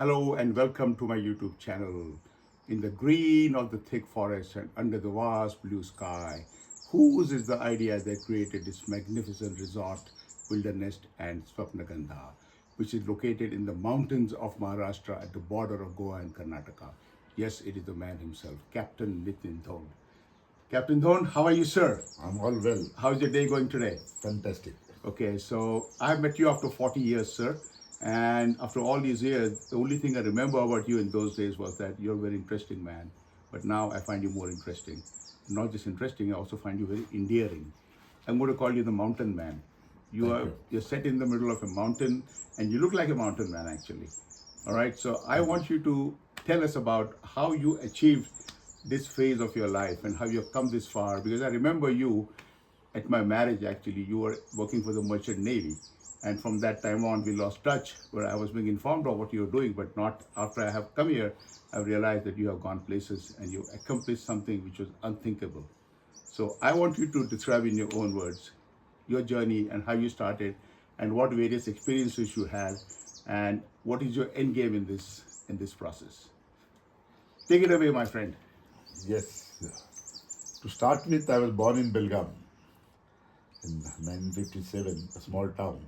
Hello and welcome to my YouTube channel. In the green of the thick forest and under the vast blue sky, whose is the idea that created this magnificent resort, wilderness and Swapnagandha, which is located in the mountains of Maharashtra at the border of Goa and Karnataka. Yes, it is the man himself, Captain Nitin Dhond. Captain Dhond, how are you, sir? I'm all well. How's your day going today? Fantastic. Okay, so I met you after 40 years, sir. And after all these years, the only thing I remember about you in those days was that you're a very interesting man. But now I find you more interesting. Not just interesting, I also find you very endearing. I'm going to call you the mountain man. Thank you. You're set in the middle of a mountain and you look like a mountain man actually. All right, so I want you to tell us about how you achieved this phase of your life and how you've come this far, because I remember you at my marriage. Actually, you were working for the merchant navy, and from that time on we lost touch, where I was being informed of what you were doing, but not after I have come here. I've realized that you have gone places and you accomplished something which was unthinkable. So I want you to describe in your own words your journey and how you started and what various experiences you had and what is your end game in this process. Take it away, my friend. Yes. To start with, I was born in Belgaum in 1957, a small town.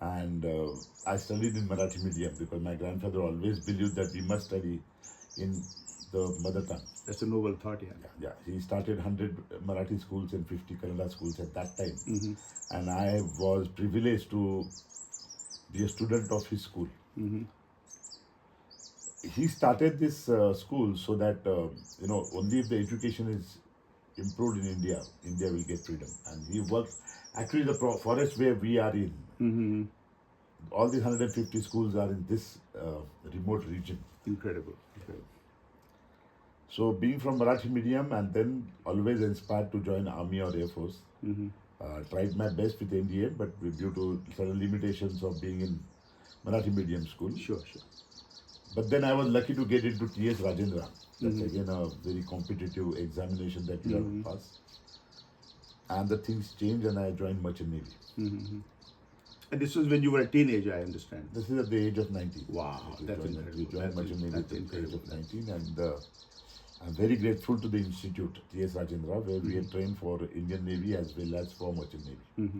And I studied in Marathi medium because my grandfather always believed that we must study in the mother tongue. That's a noble thought, yeah. Yeah, he started 100 Marathi schools and 50 Kannada schools at that time. And I was privileged to be a student of his school. He started this school so that, only if the education is improved in India, India will get freedom. And he worked, actually the forest where we are in, all these 150 schools are in this remote region. Incredible. So being from Marathi medium and then always inspired to join Army or Air Force, tried my best with NDA, but due to certain limitations of being in Marathi medium school. Sure. But then I was lucky to get into TS Rajendra. That's again a very competitive examination that you have to pass. And the things changed and I joined Merchant Navy. And this was when you were a teenager, I understand. This is at the age of 19. Wow, We that's joined, incredible. we joined That's Merchant Navy at the incredible. age of 19, and I'm very grateful to the institute, TS Rajendra, where we had trained for Indian Navy as well as for Merchant Navy.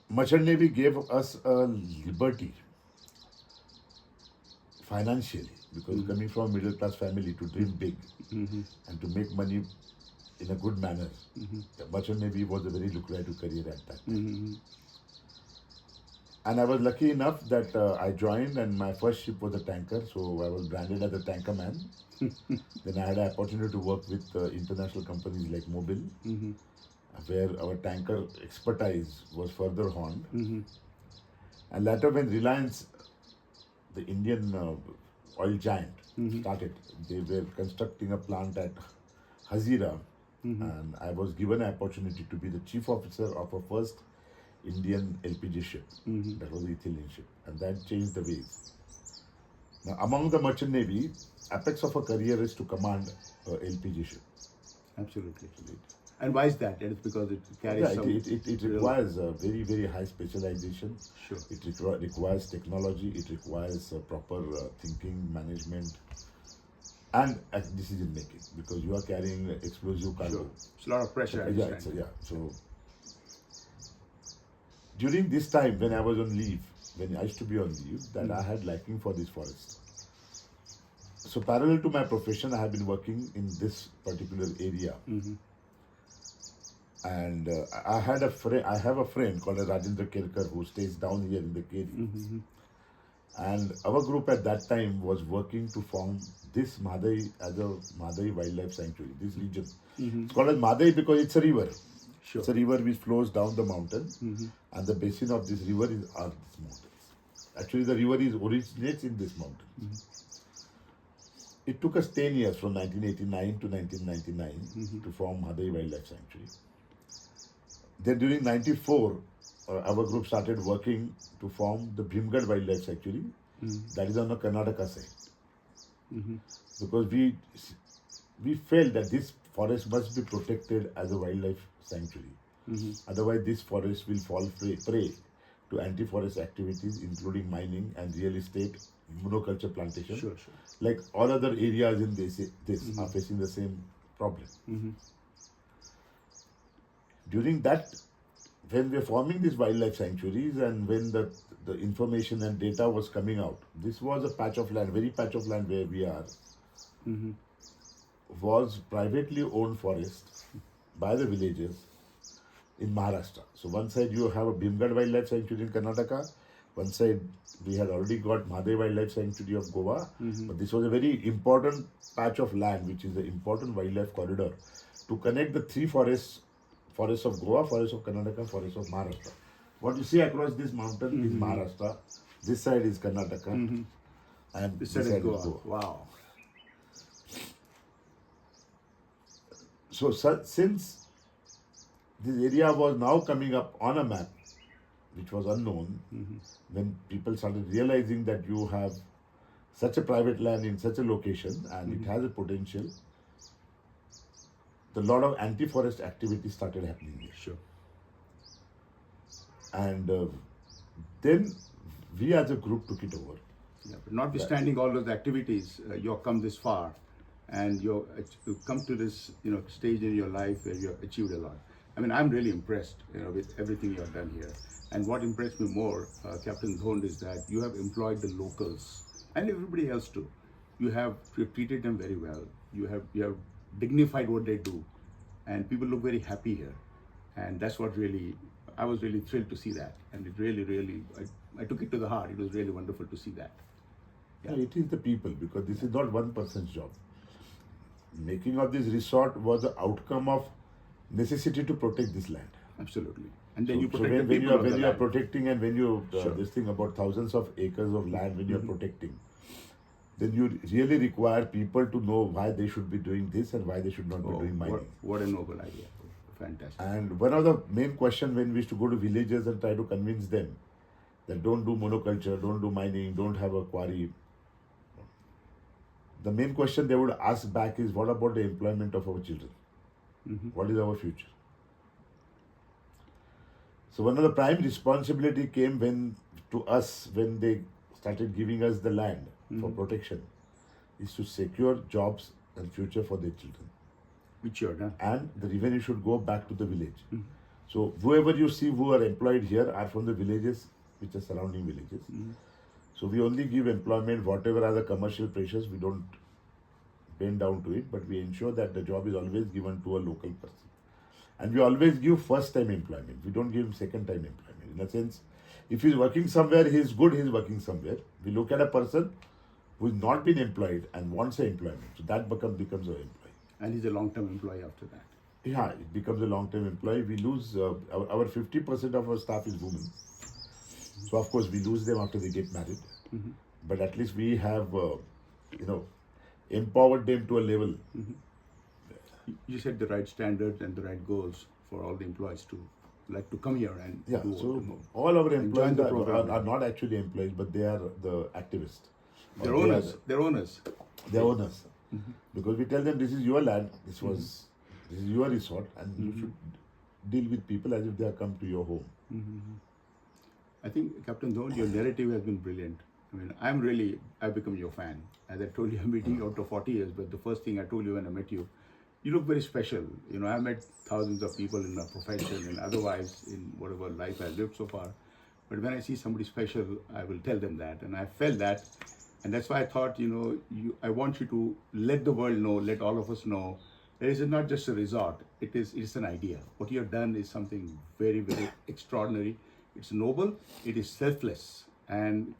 Merchant Navy gave us a liberty financially, because coming from a middle class family to dream big and to make money in a good manner, Merchant Navy was a very lucrative career at that time. And I was lucky enough that I joined, and my first ship was a tanker, so I was branded as a tanker man. Then I had an opportunity to work with international companies like Mobil, where our tanker expertise was further honed. And later, when Reliance, the Indian oil giant, started, they were constructing a plant at Hazira, and I was given an opportunity to be the chief officer of a first Indian LPG ship. That was the Ethiopian ship, and that changed the ways. Now, among the merchant navy, apex of a career is to command a LPG ship. Absolutely. And why is that? It's because it carries Yeah, some... it requires a very, very high specialization. Sure. It requires technology, it requires proper thinking, management, and decision making, because you are carrying explosive cargo. Sure. It's a lot of pressure, I Yeah, understand. So during this time when I was on leave, when I used to be on leave, that I had liking for this forest. So parallel to my profession, I have been working in this particular area. And I have a friend called Rajendra Kelkar who stays down here in the Keri. And our group at that time was working to form this Madai as a Madai Wildlife Sanctuary, this region. It's called as Madai because it's a river. Sure. It's a river which flows down the mountain, and the basin of this river are these mountains. Actually, the river originates in this mountain. It took us 10 years from 1989 to 1999 to form Madai Wildlife Sanctuary. Then during 94, our group started working to form the Bhimgad Wildlife Sanctuary, that is on the Karnataka side. Because we felt that this forest must be protected as a wildlife sanctuary. Otherwise, this forest will fall prey to anti-forest activities, including mining and real estate, monoculture plantation. Sure. Like all other areas in this are facing the same problem. During that, when we were forming these wildlife sanctuaries and when the information and data was coming out, this was a patch of land, very patch of land where we are, was privately owned forest by the villagers in Maharashtra. So one side you have a Bhimgad Wildlife Sanctuary in Karnataka, one side we had already got Mahadev Wildlife Sanctuary of Goa, but this was a very important patch of land which is an important wildlife corridor to connect the three forests of Goa, forest of Karnataka, forest of Maharashtra. What you see across this mountain is Maharashtra, this side is Karnataka, and this side is Goa. Wow. So since this area was now coming up on a map, which was unknown, when people started realizing that you have such a private land in such a location and it has a potential, a lot of anti-forest activity started happening here. Sure. And then we as a group took it over. Yeah, but notwithstanding all those activities, you've come this far, and you've come to this stage in your life where you've achieved a lot. I mean, I'm really impressed with everything you've done here. And what impressed me more, Captain Dhond, is that you have employed the locals and everybody else too. You have treated them very well. You have dignified what they do, and people look very happy here. And that's what I was really thrilled to see that. And it really, I took it to the heart. It was really wonderful to see that. Yeah. It is the people, because this is not one person's job. Making of this resort was the outcome of necessity to protect this land. Absolutely. And then you So protect when the people you are land. protecting, and when you Sure. this thing about thousands of acres of land, when you are protecting, then you really require people to know why they should be doing this and why they should not be doing mining. What a noble idea. Fantastic. And one of the main questions when we used to go to villages and try to convince them that don't do monoculture, don't do mining, don't have a quarry, the main question they would ask back is, what about the employment of our children? What is our future? So one of the prime responsibility came when they started giving us the land for protection, is to secure jobs and future for their children. Which you're done. And the revenue should go back to the village. So whoever you see who are employed here are from the villages which are surrounding villages. So we only give employment, whatever are the commercial pressures, we don't bend down to it, but we ensure that the job is always given to a local person. And we always give first time employment. We don't give him second time employment. In a sense, if he's working somewhere, he's good, he's working somewhere. We look at a person who has not been employed and wants an employment. So that becomes our employee. And he's a long-term employee after that. Yeah, it becomes a long-term employee. We lose, our 50% of our staff is women. So of course we lose them after they get married. But at least we have, empowered them to a level. You set the right standards and the right goals for all the employees to come here and Yeah, do so what to know. all our And join employees the program. are not actually employees, but they are the activists. They're Or they are owners. They're owners. They're owners. Because we tell them this is your land, this is your resort, and you should deal with people as if they have come to your home. I think, Captain Dhond, your narrative has been brilliant. I mean, I've become your fan. As I told you, I'm meeting you after 40 years, but the first thing I told you when I met you, you look very special. I've met thousands of people in my profession and otherwise in whatever life I've lived so far. But when I see somebody special, I will tell them that. And I felt that. And that's why I thought, I want you to let the world know, let all of us know, that it is not just a resort. It's an idea. What you have done is something very, very extraordinary. It's noble. It is selfless. And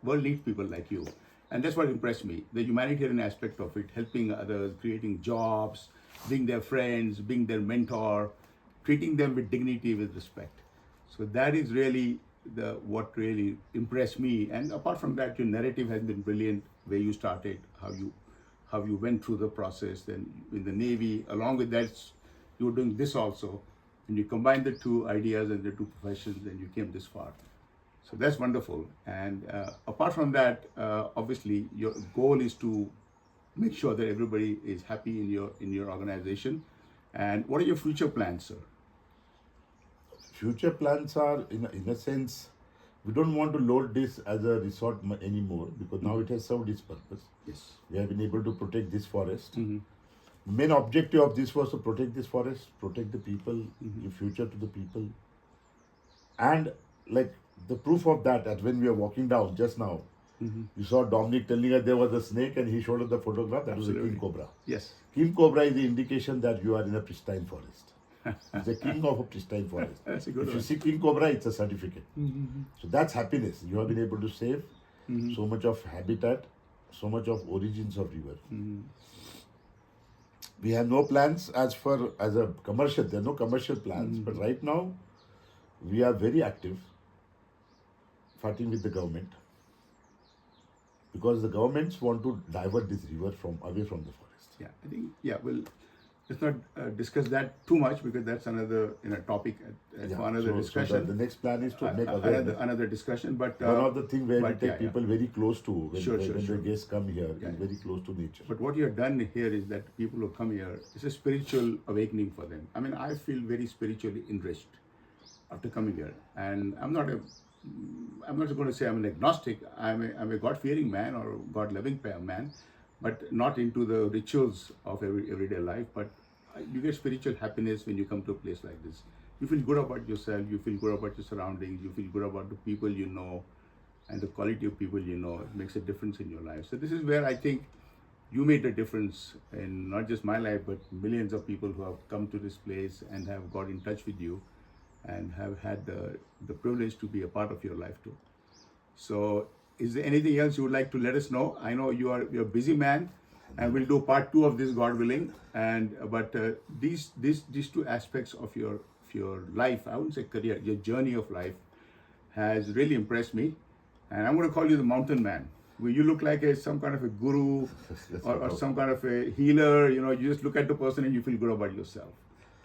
world needs people like you. And that's what impressed me, the humanitarian aspect of it, helping others, creating jobs, being their friends, being their mentor, treating them with dignity, with respect. So that is really what really impressed me. And apart from that, your narrative has been brilliant, where you started, how you went through the process, then in the Navy, along with that, you were doing this also. And you combined the two ideas and the two professions, and you came this far. So that's wonderful. And apart from that, obviously, your goal is to make sure that everybody is happy in your organization. And what are your future plans, sir? future plans are, in a sense, we don't want to load this as a resort anymore, because now it has served its purpose. Yes. We have been able to protect this forest. Mm-hmm. The main objective of this was to protect this forest, protect the people, give future to the people. And like the proof of that when we were walking down just now, you saw Dominic telling us there was a snake and he showed us the photograph. That was a Absolutely. king cobra. Yes. King cobra is the indication that you are in a pristine forest. It's the king of a pristine forest. That's a good If you one. see king cobra, it's a certificate. So that's happiness. You have been able to save so much of habitat, so much of origins of river. We have no plans as a commercial. There are no commercial plans, but right now we are very active, fighting with the government, because the governments want to divert this river away from the forest. Yeah, I think, well, let's not discuss that too much, because that's another topic for another discussion. So the next plan is to make awareness. Another discussion, but One of the things where we but take people very close to when Sure. the guests come here is very close to nature. But what you have done here is that people who come here, it's a spiritual awakening for them. I mean, I feel very spiritually enriched after coming here, and I'm not going to say I'm an agnostic. I'm a God-fearing man or God-loving man, but not into the rituals of everyday life. But you get spiritual happiness when you come to a place like this. You feel good about yourself. You feel good about your surroundings. You feel good about the people you know, and the quality of people you know. It makes a difference in your life. So this is where I think you made a difference in not just my life, but millions of people who have come to this place and have got in touch with you and have had the privilege to be a part of your life too. So is there anything else you would like to let us know? I know you're a busy man, and we'll do part 2 of this, God willing. And but these two aspects of your life, I wouldn't say career, your journey of life, has really impressed me. And I'm going to call you the mountain man. You look like some kind of a guru or some kind of a healer. You just look at the person and you feel good about yourself.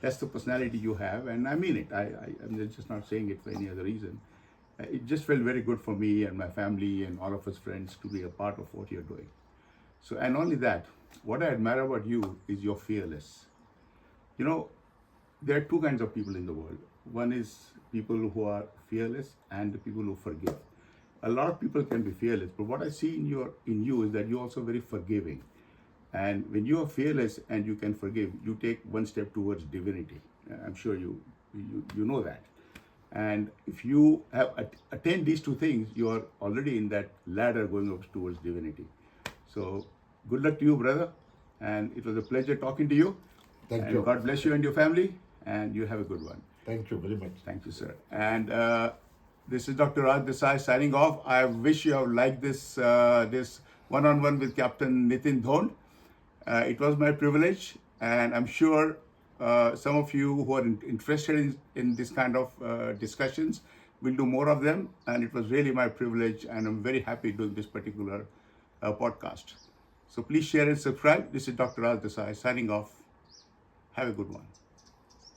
That's the personality you have, and I mean it. I'm just not saying it for any other reason. It just felt very good for me and my family and all of us friends to be a part of what you're doing. So, and only that, what I admire about you is you're fearless. There are 2 kinds of people in the world. One is people who are fearless and the people who forgive. A lot of people can be fearless, but what I see in you is that you're also very forgiving. And when you are fearless and you can forgive, you take one step towards divinity. I'm sure you know that. And if you have attained these 2 things, you are already in that ladder going up towards divinity. So good luck to you, brother. And it was a pleasure talking to you. Thank you. God bless you and your family. And you have a good one. Thank you very much. Thank you, sir. And this is Dr. Raj Desai signing off. I wish you have liked this one-on-one with Captain Nitin Dhond. It was my privilege, and I'm sure some of you who are interested in this kind of discussions will do more of them. And it was really my privilege, and I'm very happy doing this particular podcast. So please share and subscribe. This is Dr. Raj Desai signing off. Have a good one.